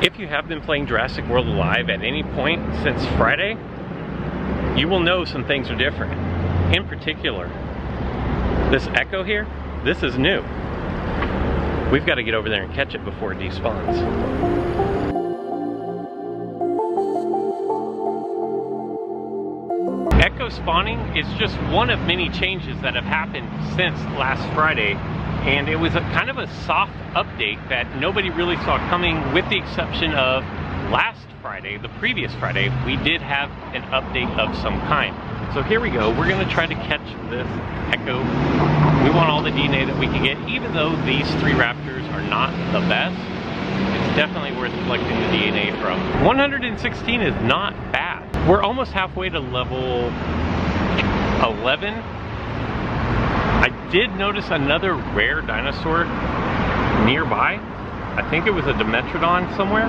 If you have been playing Jurassic World Live at any point since Friday, you will know some things are different. In particular, this echo here, this is new. We've got to get over there and catch it before it despawns. Echo spawning is just one of many changes that have happened since last Friday, and it was a kind of a soft update that nobody really saw coming, with the exception of last Friday, the previous Friday, we did have an update of some kind. So here we go, we're gonna try to catch this echo. We want all the DNA that we can get, even though these three raptors are not the best. It's definitely worth collecting the DNA from. 116 is not bad. We're almost halfway to level 11. I did notice another rare dinosaur nearby. I think it was a Dimetrodon somewhere.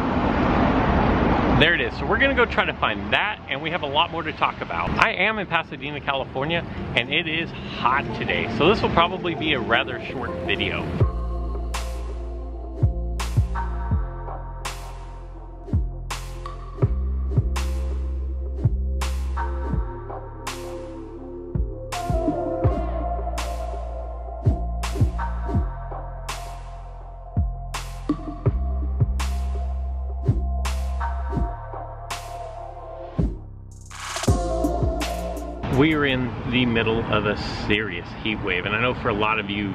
There it is. So we're gonna go try to find that, and we have a lot more to talk about. I am in Pasadena, California, and it is hot today. So this will probably be a rather short video. We are in the middle of a serious heat wave, and I know for a lot of you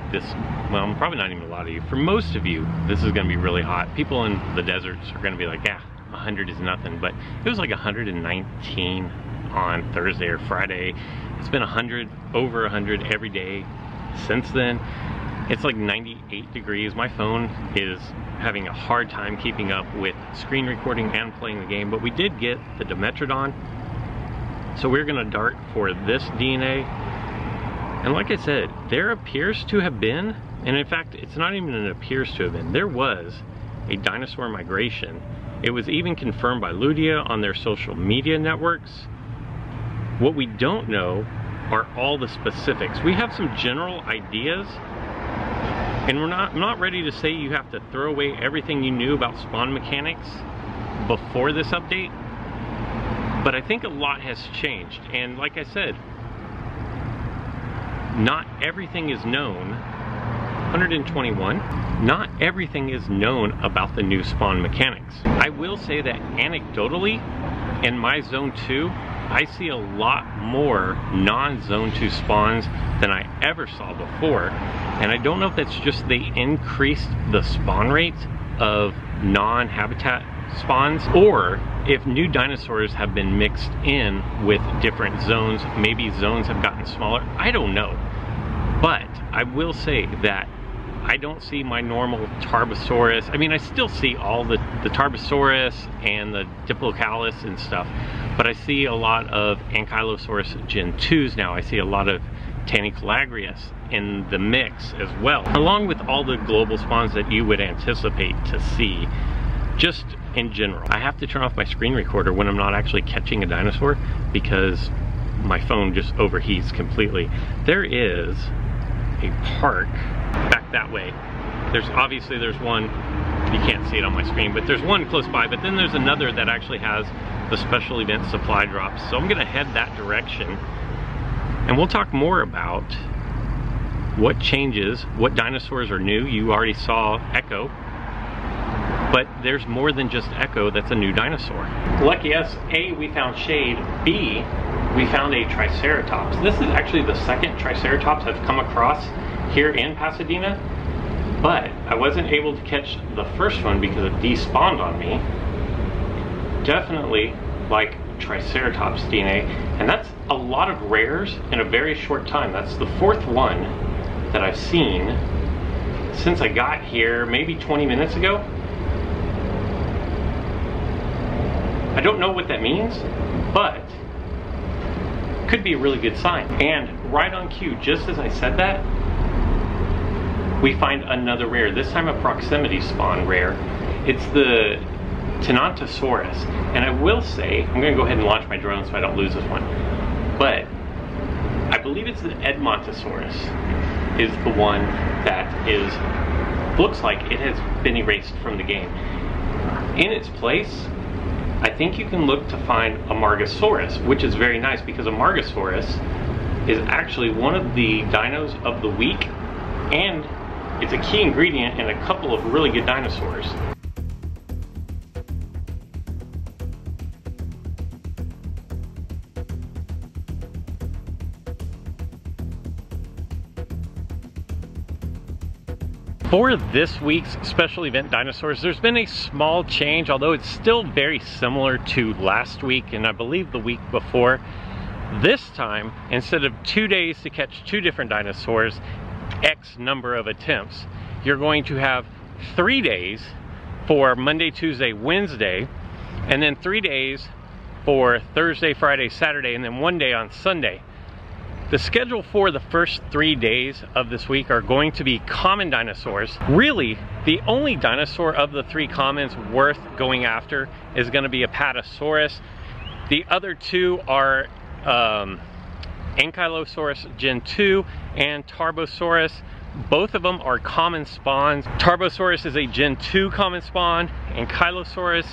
well, probably not even a lot of you, for most of you, this is gonna be really hot. People in the deserts are gonna be like, yeah, 100 is nothing, but it was like 119 on Thursday or Friday. It's been 100, over 100 every day since then. It's like 98 degrees. My phone is having a hard time keeping up with screen recording and playing the game, but we did get the Dimetrodon. So we're gonna dart for this DNA. And like I said, there appears to have been, and in fact, it's not even an appears to have been, there was a dinosaur migration. It was even confirmed by Ludia on their social media networks. What we don't know are all the specifics. We have some general ideas, and I'm not ready to say you have to throw away everything you knew about spawn mechanics before this update. But I think a lot has changed, and like I said, not everything is known. 121, not everything is known about the new spawn mechanics. I will say that anecdotally, in my Zone 2, I see a lot more non-Zone 2 spawns than I ever saw before, and I don't know if that's just they increased the spawn rate of non-habitat spawns, or if new dinosaurs have been mixed in with different zones. Maybe zones have gotten smaller, I don't know. But I will say that I don't see my normal Tarbosaurus. I mean, I still see all the Tarbosaurus and the Diplocalus and stuff, but I see a lot of Ankylosaurus Gen 2s now. I see a lot of Tanicolagrius in the mix as well, along with all the global spawns that you would anticipate to see. Just in general, I have to turn off my screen recorder when I'm not actually catching a dinosaur because my phone just overheats completely. There is a park back that way. There's one, you can't see it on my screen, but there's one close by, but then there's another that actually has the special event supply drops. So I'm gonna head that direction, and we'll talk more about what changes, what dinosaurs are new. You already saw Echo, but there's more than just Echo that's a new dinosaur. Lucky us, A, we found shade, B, we found a Triceratops. This is actually the second Triceratops I've come across here in Pasadena, but I wasn't able to catch the first one because it despawned on me. Definitely like Triceratops DNA, and that's a lot of rares in a very short time. That's the fourth one that I've seen since I got here, maybe 20 minutes ago. I don't know what that means, but could be a really good sign. And right on cue, just as I said that, we find another rare, this time a proximity spawn rare. It's the Edmontosaurus. And I will say, I'm gonna go ahead and launch my drone so I don't lose this one, but I believe it's the Edmontosaurus is the one that looks like it has been erased from the game. In its place, I think you can look to find a Margosaurus, which is very nice because a Margosaurus is actually one of the dinos of the week, and it's a key ingredient in a couple of really good dinosaurs. For this week's special event Dinosaurs, there's been a small change, although it's still very similar to last week and I believe the week before. This time, instead of 2 days to catch 2 different dinosaurs, X number of attempts, you're going to have 3 days for Monday, Tuesday, Wednesday, and then 3 days for Thursday, Friday, Saturday, and then 1 day on Sunday. The schedule for the first 3 days of this week are going to be common dinosaurs. Really, the only dinosaur of the 3 commons worth going after is going to be Apatosaurus. The other 2 are Ankylosaurus Gen 2 and Tarbosaurus. Both of them are common spawns. Tarbosaurus is a Gen 2 common spawn, and Ankylosaurus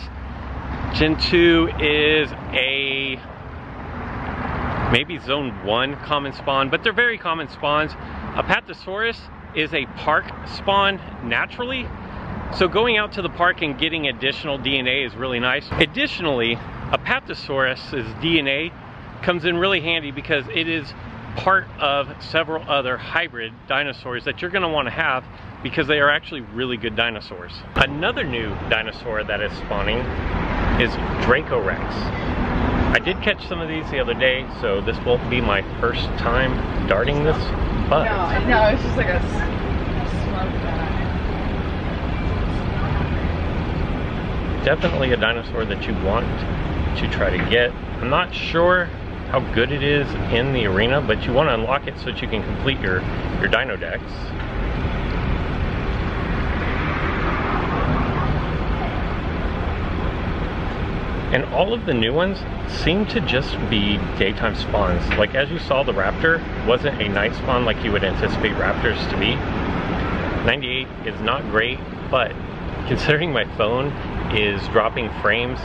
Gen 2 is a maybe Zone 1 common spawn, but they're very common spawns. Apatosaurus is a park spawn naturally, so going out to the park and getting additional DNA is really nice. Additionally, Apatosaurus's DNA comes in really handy because it is part of several other hybrid dinosaurs that you're going to want to have because they are actually really good dinosaurs. Another new dinosaur that is spawning is Dracorex. I did catch some of these the other day, so this won't be my first time darting this, but no, it's just like a smoke bag. Definitely a dinosaur that you want to try to get. I'm not sure how good it is in the arena, but you want to unlock it so that you can complete your dino decks. And all of the new ones seem to just be daytime spawns. Like as you saw, the raptor wasn't a night spawn like you would anticipate raptors to be. 98 is not great, but considering my phone is dropping frames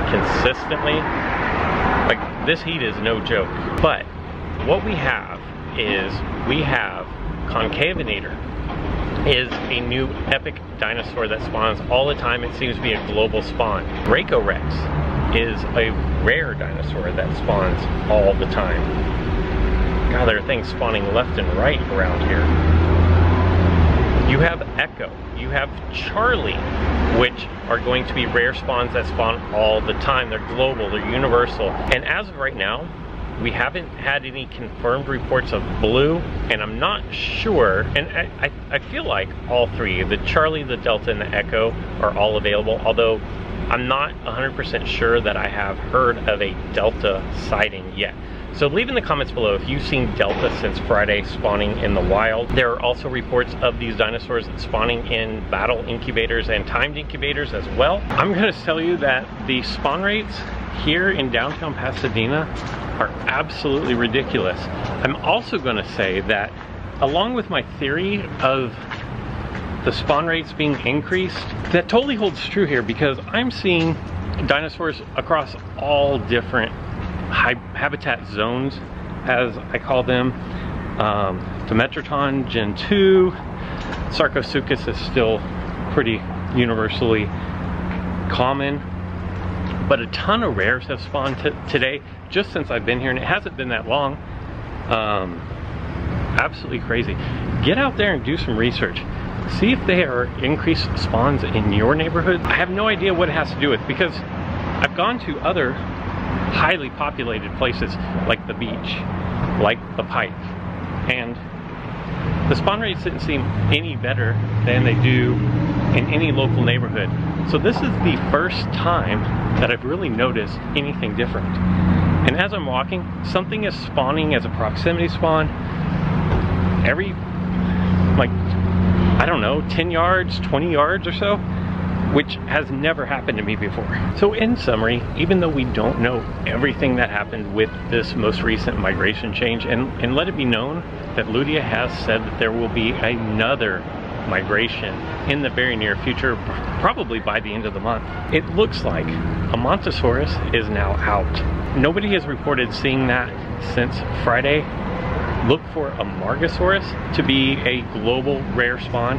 consistently, like this heat is no joke. But what we have is Concavinator is a new epic dinosaur that spawns all the time. It seems to be a global spawn. Draco Rex is a rare dinosaur that spawns all the time. God, there are things spawning left and right around here. You have Echo, you have Charlie, which are going to be rare spawns that spawn all the time. They're global, they're universal. And as of right now, we haven't had any confirmed reports of blue, and I'm not sure, and I feel like all 3, the Charlie, the Delta, and the Echo are all available, although I'm not 100% sure that I have heard of a Delta sighting yet. So leave in the comments below if you've seen Delta since Friday spawning in the wild. There are also reports of these dinosaurs spawning in battle incubators and timed incubators as well. I'm going to tell you that the spawn rates here in downtown Pasadena are absolutely ridiculous. I'm also going to say that along with my theory of the spawn rates being increased, that totally holds true here because I'm seeing dinosaurs across all different habitat zones, as I call them. Dimetrodon Gen 2, Sarcosuchus is still pretty universally common, but a ton of rares have spawned today just since I've been here, and it hasn't been that long. Absolutely crazy. Get out there and do some research. See if there are increased spawns in your neighborhood. I have no idea what it has to do with, because I've gone to other highly populated places like the beach, like the Pike, and the spawn rates didn't seem any better than they do in any local neighborhood. So this is the first time that I've really noticed anything different. And as I'm walking, something is spawning as a proximity spawn every, like, I don't know, 10 yards, 20 yards or so, which has never happened to me before. So in summary, even though we don't know everything that happened with this most recent migration change, and let it be known that Ludia has said that there will be another migration in the very near future, probably by the end of the month. It looks like a Edmontosaurus is now out. Nobody has reported seeing that since Friday. Look for a Margosaurus to be a global rare spawn.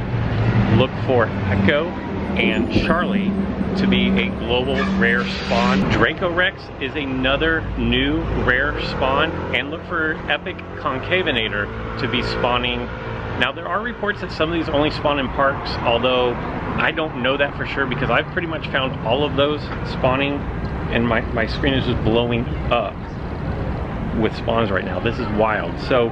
Look for Echo and Charlie to be a global rare spawn. Dracorex is another new rare spawn. And look for Epic Concavinator to be spawning. Now there are reports that some of these only spawn in parks, although I don't know that for sure because I've pretty much found all of those spawning and my screen is just blowing up with spawns right now. This is wild. So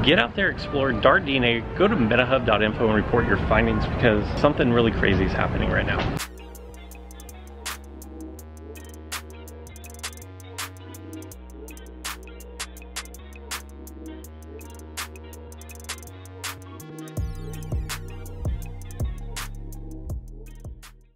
get out there, explore, dart DNA, go to metahub.info and report your findings because something really crazy is happening right now.